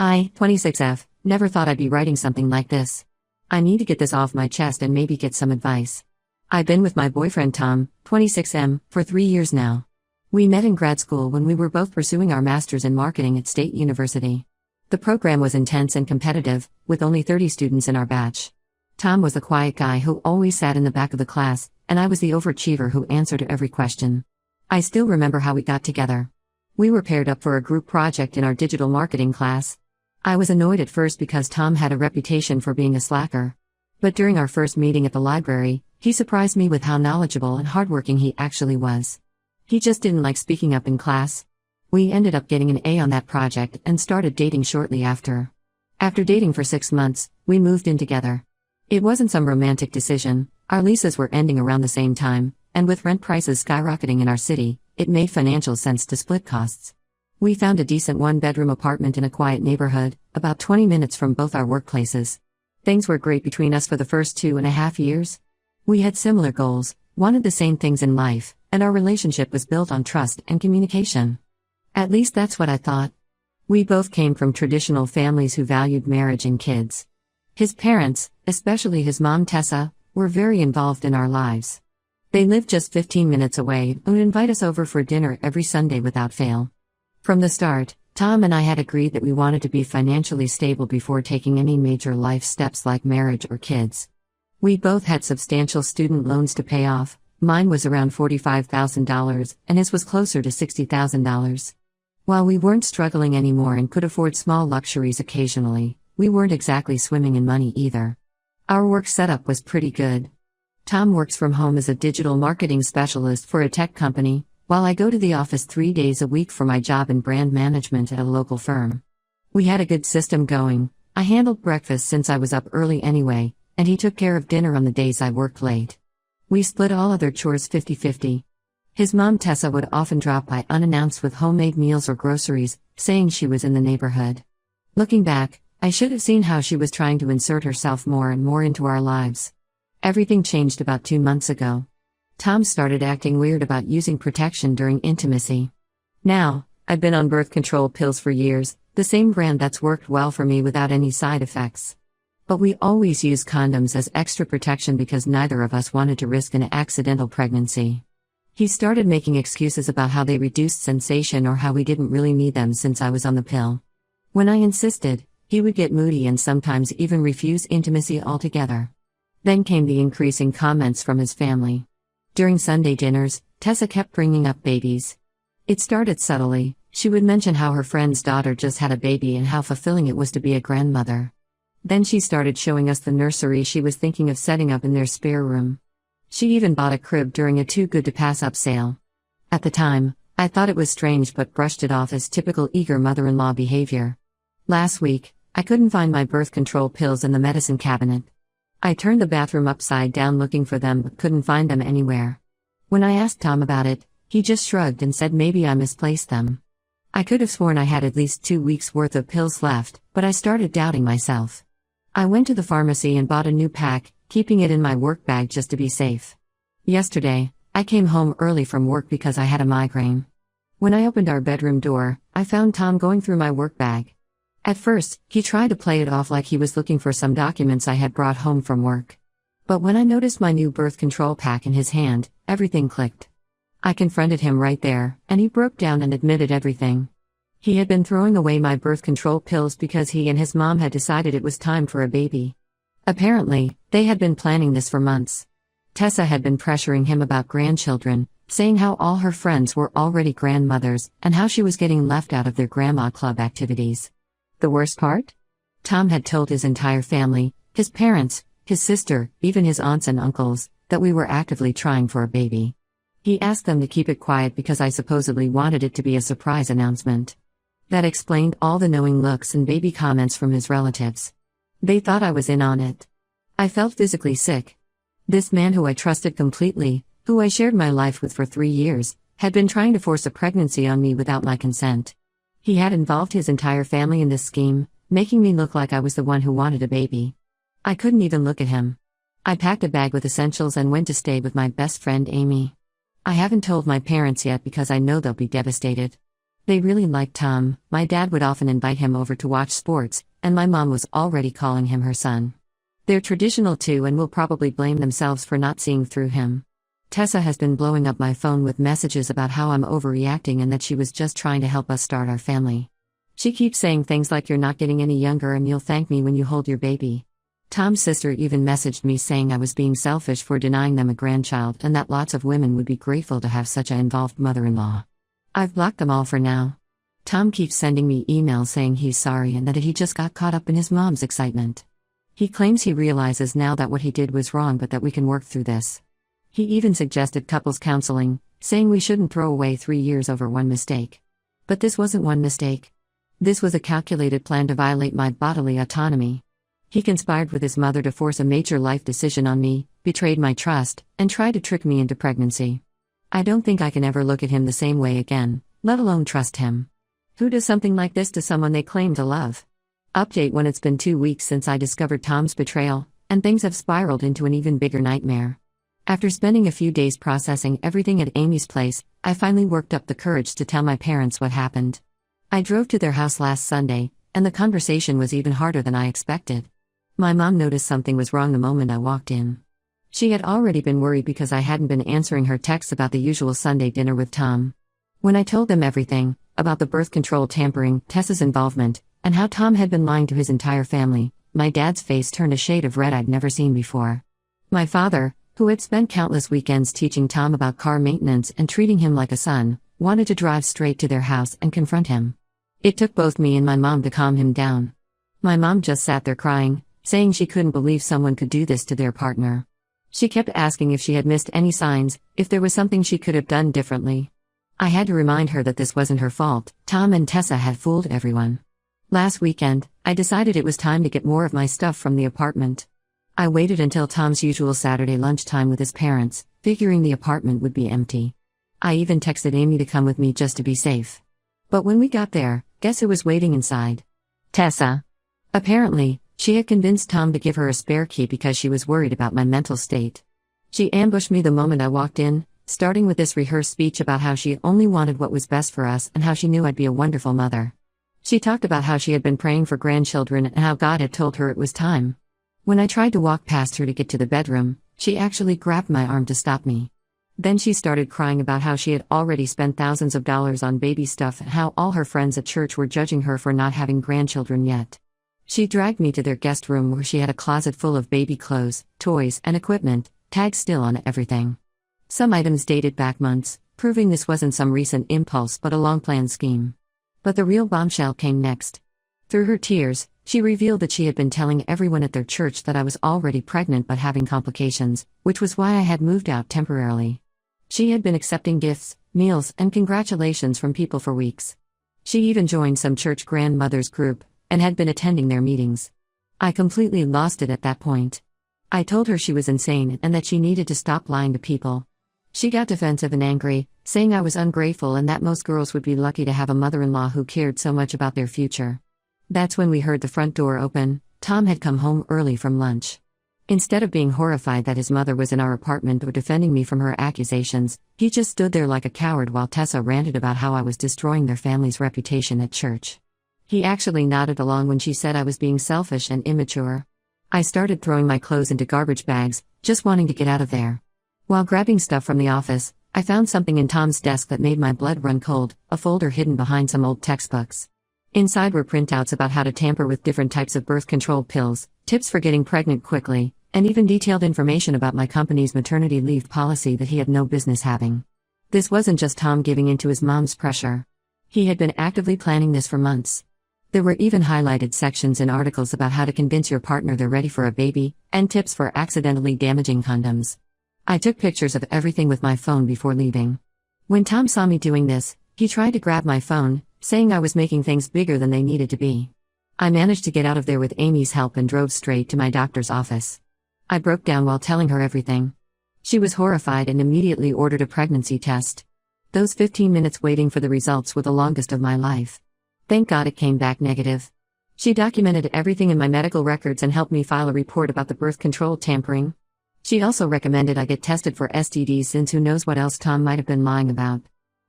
I, 26F, never thought I'd be writing something like this. I need to get this off my chest and maybe get some advice. I've been with my boyfriend Tom, 26M, for 3 years now. We met in grad school when we were both pursuing our masters in marketing at State University. The program was intense and competitive, with only 30 students in our batch. Tom was the quiet guy who always sat in the back of the class, and I was the overachiever who answered every question. I still remember how we got together. We were paired up for a group project in our digital marketing class. I was annoyed at first because Tom had a reputation for being a slacker. But during our first meeting at the library, he surprised me with how knowledgeable and hardworking he actually was. He just didn't like speaking up in class. We ended up getting an A on that project and started dating shortly after. After dating for 6 months, we moved in together. It wasn't some romantic decision. Our leases were ending around the same time, and with rent prices skyrocketing in our city, it made financial sense to split costs. We found a decent one-bedroom apartment in a quiet neighborhood, about 20 minutes from both our workplaces. Things were great between us for the first 2.5 years. We had similar goals, wanted the same things in life, and our relationship was built on trust and communication. At least that's what I thought. We both came from traditional families who valued marriage and kids. His parents, especially his mom Tessa, were very involved in our lives. They lived just 15 minutes away and would invite us over for dinner every Sunday without fail. From the start, Tom and I had agreed that we wanted to be financially stable before taking any major life steps like marriage or kids. We both had substantial student loans to pay off. Mine was around $45,000 and his was closer to $60,000. While we weren't struggling anymore and could afford small luxuries occasionally, we weren't exactly swimming in money either. Our work setup was pretty good. Tom works from home as a digital marketing specialist for a tech company, while I go to the office 3 days a week for my job in brand management at a local firm. We had a good system going. I handled breakfast since I was up early anyway, and he took care of dinner on the days I worked late. We split all other chores 50-50. His mom Tessa would often drop by unannounced with homemade meals or groceries, saying she was in the neighborhood. Looking back, I should have seen how she was trying to insert herself more and more into our lives. Everything changed about 2 months ago. Tom started acting weird about using protection during intimacy. Now, I've been on birth control pills for years, the same brand that's worked well for me without any side effects. But we always use condoms as extra protection because neither of us wanted to risk an accidental pregnancy. He started making excuses about how they reduced sensation or how we didn't really need them since I was on the pill. When I insisted, he would get moody and sometimes even refuse intimacy altogether. Then came the increasing comments from his family. During Sunday dinners, Tessa kept bringing up babies. It started subtly. She would mention how her friend's daughter just had a baby and how fulfilling it was to be a grandmother. Then she started showing us the nursery she was thinking of setting up in their spare room. She even bought a crib during a too-good-to-pass-up sale. At the time, I thought it was strange but brushed it off as typical eager mother-in-law behavior. Last week, I couldn't find my birth control pills in the medicine cabinet. I turned the bathroom upside down looking for them but couldn't find them anywhere. When I asked Tom about it, he just shrugged and said maybe I misplaced them. I could have sworn I had at least 2 weeks' worth of pills left, but I started doubting myself. I went to the pharmacy and bought a new pack, keeping it in my work bag just to be safe. Yesterday, I came home early from work because I had a migraine. When I opened our bedroom door, I found Tom going through my work bag. At first, he tried to play it off like he was looking for some documents I had brought home from work. But when I noticed my new birth control pack in his hand, everything clicked. I confronted him right there, and he broke down and admitted everything. He had been throwing away my birth control pills because he and his mom had decided it was time for a baby. Apparently, they had been planning this for months. Tessa had been pressuring him about grandchildren, saying how all her friends were already grandmothers and how she was getting left out of their grandma club activities. The worst part? Tom had told his entire family, his parents, his sister, even his aunts and uncles, that we were actively trying for a baby. He asked them to keep it quiet because I supposedly wanted it to be a surprise announcement. That explained all the knowing looks and baby comments from his relatives. They thought I was in on it. I felt physically sick. This man who I trusted completely, who I shared my life with for 3 years, had been trying to force a pregnancy on me without my consent. He had involved his entire family in this scheme, making me look like I was the one who wanted a baby. I couldn't even look at him. I packed a bag with essentials and went to stay with my best friend Amy. I haven't told my parents yet because I know they'll be devastated. They really liked Tom. My dad would often invite him over to watch sports, and my mom was already calling him her son. They're traditional too and will probably blame themselves for not seeing through him. Tessa has been blowing up my phone with messages about how I'm overreacting and that she was just trying to help us start our family. She keeps saying things like you're not getting any younger and you'll thank me when you hold your baby. Tom's sister even messaged me saying I was being selfish for denying them a grandchild and that lots of women would be grateful to have such an involved mother-in-law. I've blocked them all for now. Tom keeps sending me emails saying he's sorry and that he just got caught up in his mom's excitement. He claims he realizes now that what he did was wrong but that we can work through this. He even suggested couples counseling, saying we shouldn't throw away 3 years over one mistake. But this wasn't one mistake. This was a calculated plan to violate my bodily autonomy. He conspired with his mother to force a major life decision on me, betrayed my trust, and tried to trick me into pregnancy. I don't think I can ever look at him the same way again, let alone trust him. Who does something like this to someone they claim to love? Update when it's been 2 weeks since I discovered Tom's betrayal, and things have spiraled into an even bigger nightmare. After spending a few days processing everything at Amy's place, I finally worked up the courage to tell my parents what happened. I drove to their house last Sunday, and the conversation was even harder than I expected. My mom noticed something was wrong the moment I walked in. She had already been worried because I hadn't been answering her texts about the usual Sunday dinner with Tom. When I told them everything, about the birth control tampering, Tessa's involvement, and how Tom had been lying to his entire family, my dad's face turned a shade of red I'd never seen before. My father, who had spent countless weekends teaching Tom about car maintenance and treating him like a son, wanted to drive straight to their house and confront him. It took both me and my mom to calm him down. My mom just sat there crying, saying she couldn't believe someone could do this to their partner. She kept asking if she had missed any signs, if there was something she could have done differently. I had to remind her that this wasn't her fault. Tom and Tessa had fooled everyone. Last weekend, I decided it was time to get more of my stuff from the apartment. I waited until Tom's usual Saturday lunchtime with his parents, figuring the apartment would be empty. I even texted Amy to come with me just to be safe. But when we got there, guess who was waiting inside? Tessa. Apparently, she had convinced Tom to give her a spare key because she was worried about my mental state. She ambushed me the moment I walked in, starting with this rehearsed speech about how she only wanted what was best for us and how she knew I'd be a wonderful mother. She talked about how she had been praying for grandchildren and how God had told her it was time. When I tried to walk past her to get to the bedroom, she actually grabbed my arm to stop me. Then she started crying about how she had already spent thousands of dollars on baby stuff and how all her friends at church were judging her for not having grandchildren yet. She dragged me to their guest room where she had a closet full of baby clothes, toys, and equipment, tags still on everything. Some items dated back months, proving this wasn't some recent impulse but a long-planned scheme. But the real bombshell came next. Through her tears, she revealed that she had been telling everyone at their church that I was already pregnant but having complications, which was why I had moved out temporarily. She had been accepting gifts, meals, and congratulations from people for weeks. She even joined some church grandmothers group, and had been attending their meetings. I completely lost it at that point. I told her she was insane and that she needed to stop lying to people. She got defensive and angry, saying I was ungrateful and that most girls would be lucky to have a mother-in-law who cared so much about their future. That's when we heard the front door open. Tom had come home early from lunch. Instead of being horrified that his mother was in our apartment or defending me from her accusations, he just stood there like a coward while Tessa ranted about how I was destroying their family's reputation at church. He actually nodded along when she said I was being selfish and immature. I started throwing my clothes into garbage bags, just wanting to get out of there. While grabbing stuff from the office, I found something in Tom's desk that made my blood run cold, a folder hidden behind some old textbooks. Inside were printouts about how to tamper with different types of birth control pills, tips for getting pregnant quickly, and even detailed information about my company's maternity leave policy that he had no business having. This wasn't just Tom giving in to his mom's pressure. He had been actively planning this for months. There were even highlighted sections in articles about how to convince your partner they're ready for a baby, and tips for accidentally damaging condoms. I took pictures of everything with my phone before leaving. When Tom saw me doing this, he tried to grab my phone, saying I was making things bigger than they needed to be. I managed to get out of there with Amy's help and drove straight to my doctor's office. I broke down while telling her everything. She was horrified and immediately ordered a pregnancy test. Those 15 minutes waiting for the results were the longest of my life. Thank God it came back negative. She documented everything in my medical records and helped me file a report about the birth control tampering. She also recommended I get tested for STDs since who knows what else Tom might have been lying about.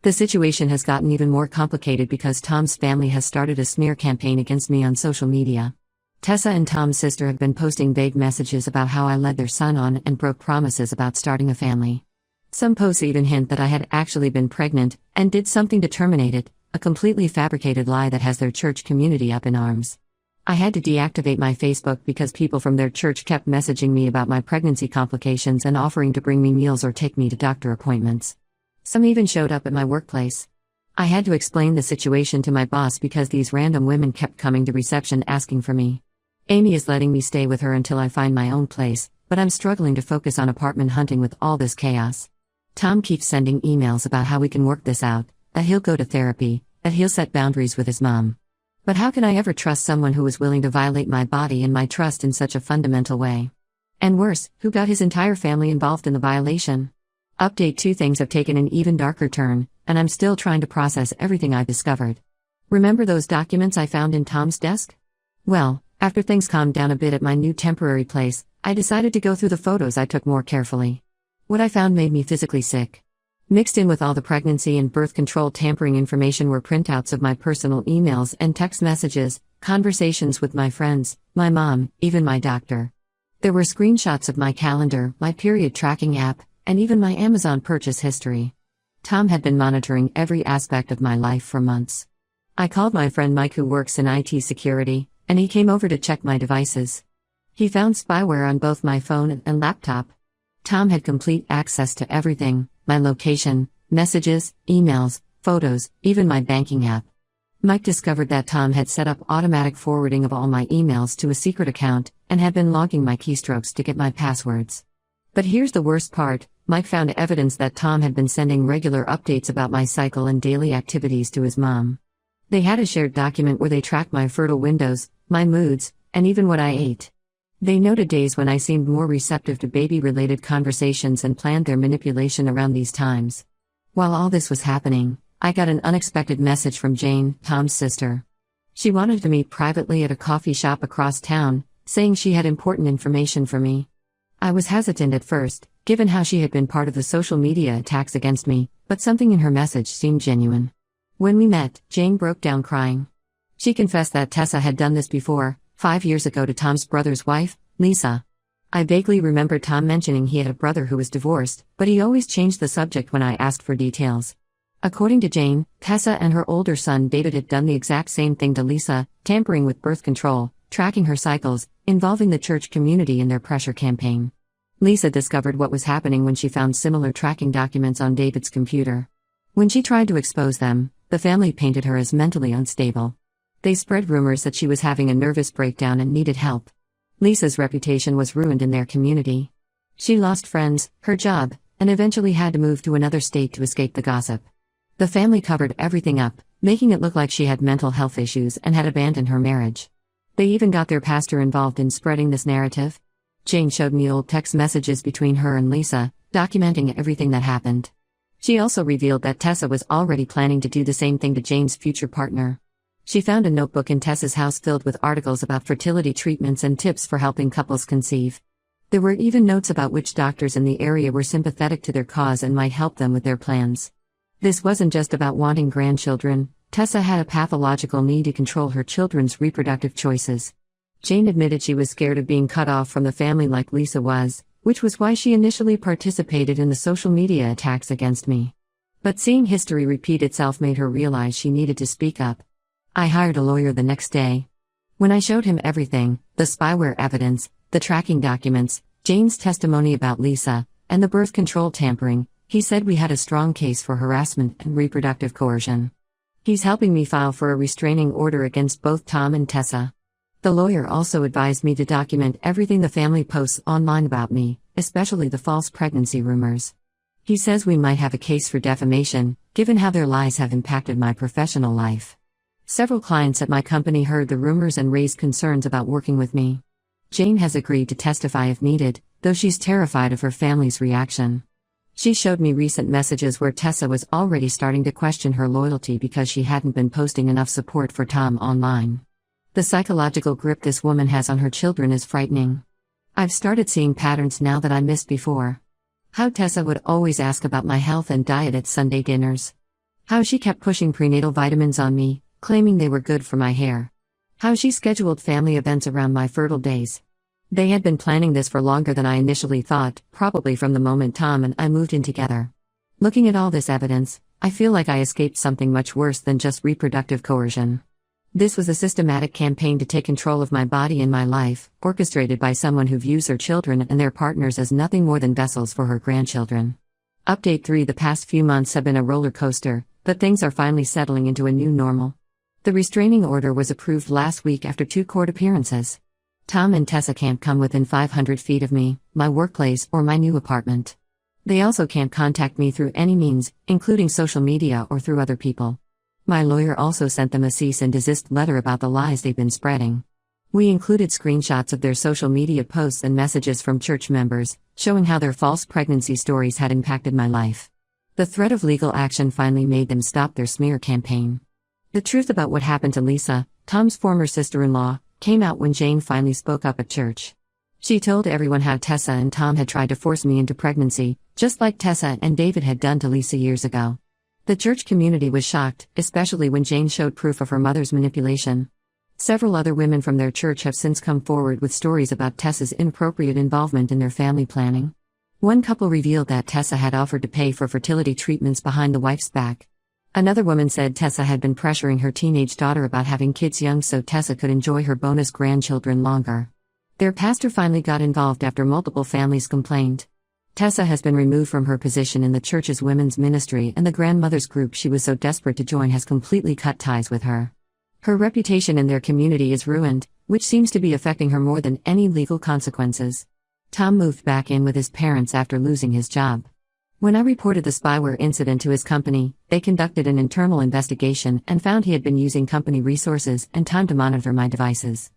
The situation has gotten even more complicated because Tom's family has started a smear campaign against me on social media. Tessa and Tom's sister have been posting vague messages about how I led their son on and broke promises about starting a family. Some posts even hint that I had actually been pregnant and did something to terminate it, a completely fabricated lie that has their church community up in arms. I had to deactivate my Facebook because people from their church kept messaging me about my pregnancy complications and offering to bring me meals or take me to doctor appointments. Some even showed up at my workplace. I had to explain the situation to my boss because these random women kept coming to reception asking for me. Amy is letting me stay with her until I find my own place, but I'm struggling to focus on apartment hunting with all this chaos. Tom keeps sending emails about how we can work this out, that he'll go to therapy, that he'll set boundaries with his mom. But how can I ever trust someone who is willing to violate my body and my trust in such a fundamental way? And worse, who got his entire family involved in the violation? Update 2: things have taken an even darker turn, and I'm still trying to process everything I've discovered. Remember those documents I found in Tom's desk? Well, after things calmed down a bit at my new temporary place, I decided to go through the photos I took more carefully. What I found made me physically sick. Mixed in with all the pregnancy and birth control tampering information were printouts of my personal emails and text messages, conversations with my friends, my mom, even my doctor. There were screenshots of my calendar, my period tracking app, and even my Amazon purchase history. Tom had been monitoring every aspect of my life for months. I called my friend Mike, who works in IT security, and he came over to check my devices. He found spyware on both my phone and laptop. Tom had complete access to everything: my location, messages, emails, photos, even my banking app. Mike discovered that Tom had set up automatic forwarding of all my emails to a secret account and had been logging my keystrokes to get my passwords. But here's the worst part: Mike found evidence that Tom had been sending regular updates about my cycle and daily activities to his mom. They had a shared document where they tracked my fertile windows, my moods, and even what I ate. They noted days when I seemed more receptive to baby-related conversations and planned their manipulation around these times. While all this was happening, I got an unexpected message from Jane, Tom's sister. She wanted to meet privately at a coffee shop across town, saying she had important information for me. I was hesitant at first, given how she had been part of the social media attacks against me, but something in her message seemed genuine. When we met, Jane broke down crying. She confessed that Tessa had done this before, 5 years ago, to Tom's brother's wife, Lisa. I vaguely remember Tom mentioning he had a brother who was divorced, but he always changed the subject when I asked for details. According to Jane, Tessa and her older son David had done the exact same thing to Lisa, tampering with birth control, tracking her cycles, involving the church community in their pressure campaign. Lisa discovered what was happening when she found similar tracking documents on David's computer. When she tried to expose them, the family painted her as mentally unstable. They spread rumors that she was having a nervous breakdown and needed help. Lisa's reputation was ruined in their community. She lost friends, her job, and eventually had to move to another state to escape the gossip. The family covered everything up, making it look like she had mental health issues and had abandoned her marriage. They even got their pastor involved in spreading this narrative. Jane showed me old text messages between her and Lisa, documenting everything that happened. She also revealed that Tessa was already planning to do the same thing to Jane's future partner. She found a notebook in Tessa's house filled with articles about fertility treatments and tips for helping couples conceive. There were even notes about which doctors in the area were sympathetic to their cause and might help them with their plans. This wasn't just about wanting grandchildren. Tessa had a pathological need to control her children's reproductive choices. Jane admitted she was scared of being cut off from the family like Lisa was, which was why she initially participated in the social media attacks against me. But seeing history repeat itself made her realize she needed to speak up. I hired a lawyer the next day. When I showed him everything, the spyware evidence, the tracking documents, Jane's testimony about Lisa, and the birth control tampering, he said we had a strong case for harassment and reproductive coercion. He's helping me file for a restraining order against both Tom and Tessa. The lawyer also advised me to document everything the family posts online about me, especially the false pregnancy rumors. He says we might have a case for defamation, given how their lies have impacted my professional life. Several clients at my company heard the rumors and raised concerns about working with me. Jane has agreed to testify if needed, though she's terrified of her family's reaction. She showed me recent messages where Tessa was already starting to question her loyalty because she hadn't been posting enough support for Tom online. The psychological grip this woman has on her children is frightening. I've started seeing patterns now that I missed before. How Tessa would always ask about my health and diet at Sunday dinners. How she kept pushing prenatal vitamins on me, claiming they were good for my hair. How she scheduled family events around my fertile days. They had been planning this for longer than I initially thought, probably from the moment Tom and I moved in together. Looking at all this evidence, I feel like I escaped something much worse than just reproductive coercion. This was a systematic campaign to take control of my body and my life, orchestrated by someone who views her children and their partners as nothing more than vessels for her grandchildren. Update 3: The past few months have been a roller coaster, but things are finally settling into a new normal. The restraining order was approved last week after 2 court appearances. Tom and Tessa can't come within 500 feet of me, my workplace, or my new apartment. They also can't contact me through any means, including social media or through other people. My lawyer also sent them a cease and desist letter about the lies they've been spreading. We included screenshots of their social media posts and messages from church members, showing how their false pregnancy stories had impacted my life. The threat of legal action finally made them stop their smear campaign. The truth about what happened to Lisa, Tom's former sister-in-law, came out when Jane finally spoke up at church. She told everyone how Tessa and Tom had tried to force me into pregnancy, just like Tessa and David had done to Lisa years ago. The church community was shocked, especially when Jane showed proof of her mother's manipulation. Several other women from their church have since come forward with stories about Tessa's inappropriate involvement in their family planning. One couple revealed that Tessa had offered to pay for fertility treatments behind the wife's back. Another woman said Tessa had been pressuring her teenage daughter about having kids young so Tessa could enjoy her bonus grandchildren longer. Their pastor finally got involved after multiple families complained. Tessa has been removed from her position in the church's women's ministry, and the grandmothers group she was so desperate to join has completely cut ties with her. Her reputation in their community is ruined, which seems to be affecting her more than any legal consequences. Tom moved back in with his parents after losing his job. When I reported the spyware incident to his company, they conducted an internal investigation and found he had been using company resources and time to monitor my devices.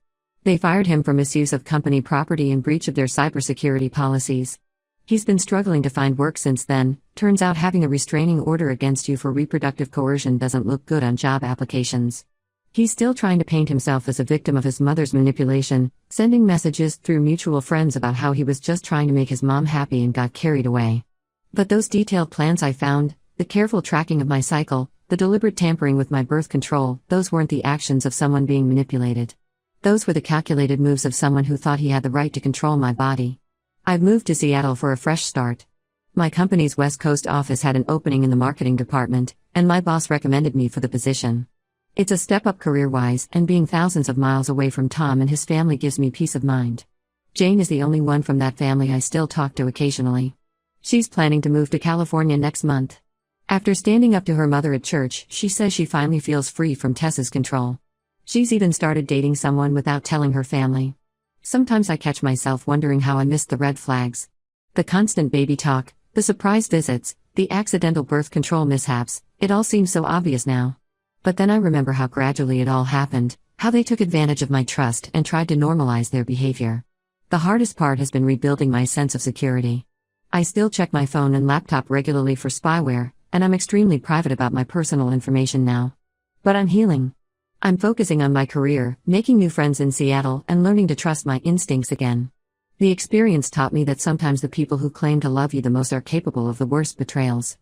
They fired him for misuse of company property and breach of their cybersecurity policies. He's been struggling to find work since then. Turns out having a restraining order against you for reproductive coercion doesn't look good on job applications. He's still trying to paint himself as a victim of his mother's manipulation, sending messages through mutual friends about how he was just trying to make his mom happy and got carried away. But those detailed plans I found, the careful tracking of my cycle, the deliberate tampering with my birth control, those weren't the actions of someone being manipulated. Those were the calculated moves of someone who thought he had the right to control my body. I've moved to Seattle for a fresh start. My company's West Coast office had an opening in the marketing department, and my boss recommended me for the position. It's a step up career-wise, and being thousands of miles away from Tom and his family gives me peace of mind. Jane is the only one from that family I still talk to occasionally. She's planning to move to California next month. After standing up to her mother at church, she says she finally feels free from Tessa's control. She's even started dating someone without telling her family. Sometimes I catch myself wondering how I missed the red flags. The constant baby talk, the surprise visits, the accidental birth control mishaps, it all seems so obvious now. But then I remember how gradually it all happened, how they took advantage of my trust and tried to normalize their behavior. The hardest part has been rebuilding my sense of security. I still check my phone and laptop regularly for spyware, and I'm extremely private about my personal information now. But I'm healing. I'm focusing on my career, making new friends in Seattle, and learning to trust my instincts again. The experience taught me that sometimes the people who claim to love you the most are capable of the worst betrayals.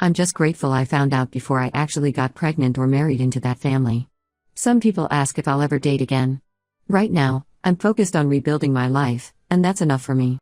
I'm just grateful I found out before I actually got pregnant or married into that family. Some people ask if I'll ever date again. Right now, I'm focused on rebuilding my life, and that's enough for me.